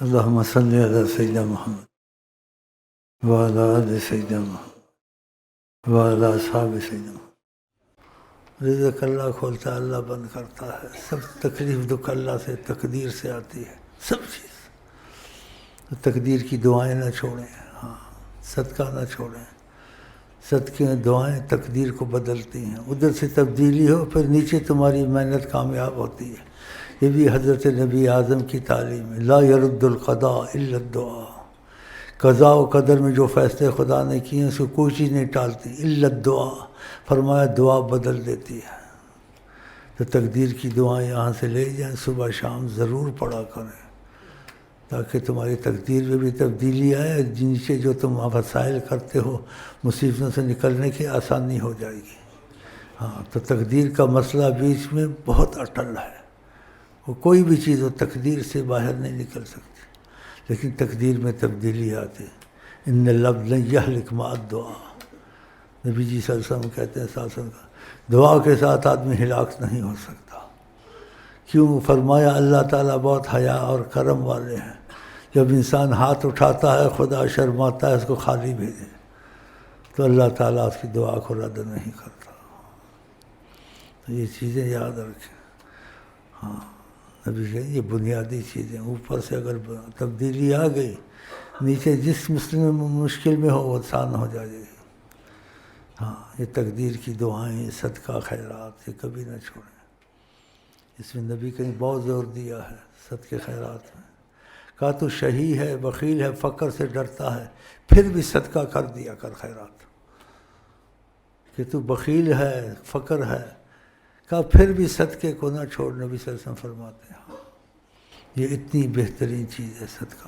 اللہم صلی علی سیدنا محمد وعلی آل سیدنا محمد وعلی اصحاب سیدنا محمد۔ رزق اللہ کھولتا ہے، اللہ بند کرتا ہے۔ سب تکلیف دکھ اللہ سے، تقدیر سے آتی ہے سب چیز۔ تقدیر کی دعائیں نہ چھوڑیں، ہاں صدقہ نہ چھوڑیں۔ صدقے دعائیں تقدیر کو بدلتی ہیں۔ ادھر سے تبدیلی ہو، پھر نیچے تمہاری محنت کامیاب ہوتی ہے۔ یہ بھی حضرت نبی اعظم کی تعلیم ہے، لا يرد القضاء الا الدعاء۔ قضاء و قدر میں جو فیصلے خدا نے کیے ہیں اس کو کوئی چیز نہیں ٹالتی، الا الدعاء، فرمایا دعا بدل دیتی ہے۔ تو تقدیر کی دعائیں یہاں سے لے جائیں، صبح شام ضرور پڑھا کریں تاکہ تمہاری تقدیر میں بھی تبدیلی آئے۔ نیچے جو تم وسائل کرتے ہو مصیبتوں سے نکلنے کی آسانی ہو جائے گی۔ ہاں تو تقدیر کا مسئلہ بیچ میں بہت اٹل ہے، وہ کوئی بھی چیز وہ تقدیر سے باہر نہیں نکل سکتی، لیکن تقدیر میں تبدیلی آتی ہے۔ ان العبد لن یہلک مع الدعاء، نبی جی صلی اللہ علیہ وسلم کہتے ہیں ساسن کا دعا کے ساتھ آدمی ہلاک نہیں ہو سکتا۔ کیوں؟ فرمایا اللہ تعالیٰ بہت حیا اور کرم والے ہیں، جب انسان ہاتھ اٹھاتا ہے خدا شرماتا ہے اس کو خالی بھیجے، تو اللہ تعالیٰ اس کی دعا کو رد نہیں کرتا۔ تو یہ چیزیں یاد رکھیں۔ ہاں نبی کہ یہ بنیادی چیزیں، اوپر سے اگر تبدیلی آ گئی نیچے جس مشکل میں ہو وہ آسان ہو جائے گی۔ ہاں یہ تقدیر کی دعائیں، صدقہ خیرات، یہ کبھی نہ چھوڑیں۔ اس میں نبی نے بہت زور دیا ہے صدقے خیرات میں۔ کہا تو شہی ہے، بخیل ہے، فقر سے ڈرتا ہے، پھر بھی صدقہ کر دیا کر خیرات۔ کہ تو بخیل ہے، فقر ہے، کہا پھر بھی صدقے کو نہ چھوڑ، نبی صلی اللہ علیہ وسلم فرماتے ہیں۔ یہ اتنی بہترین چیز ہے صدقہ۔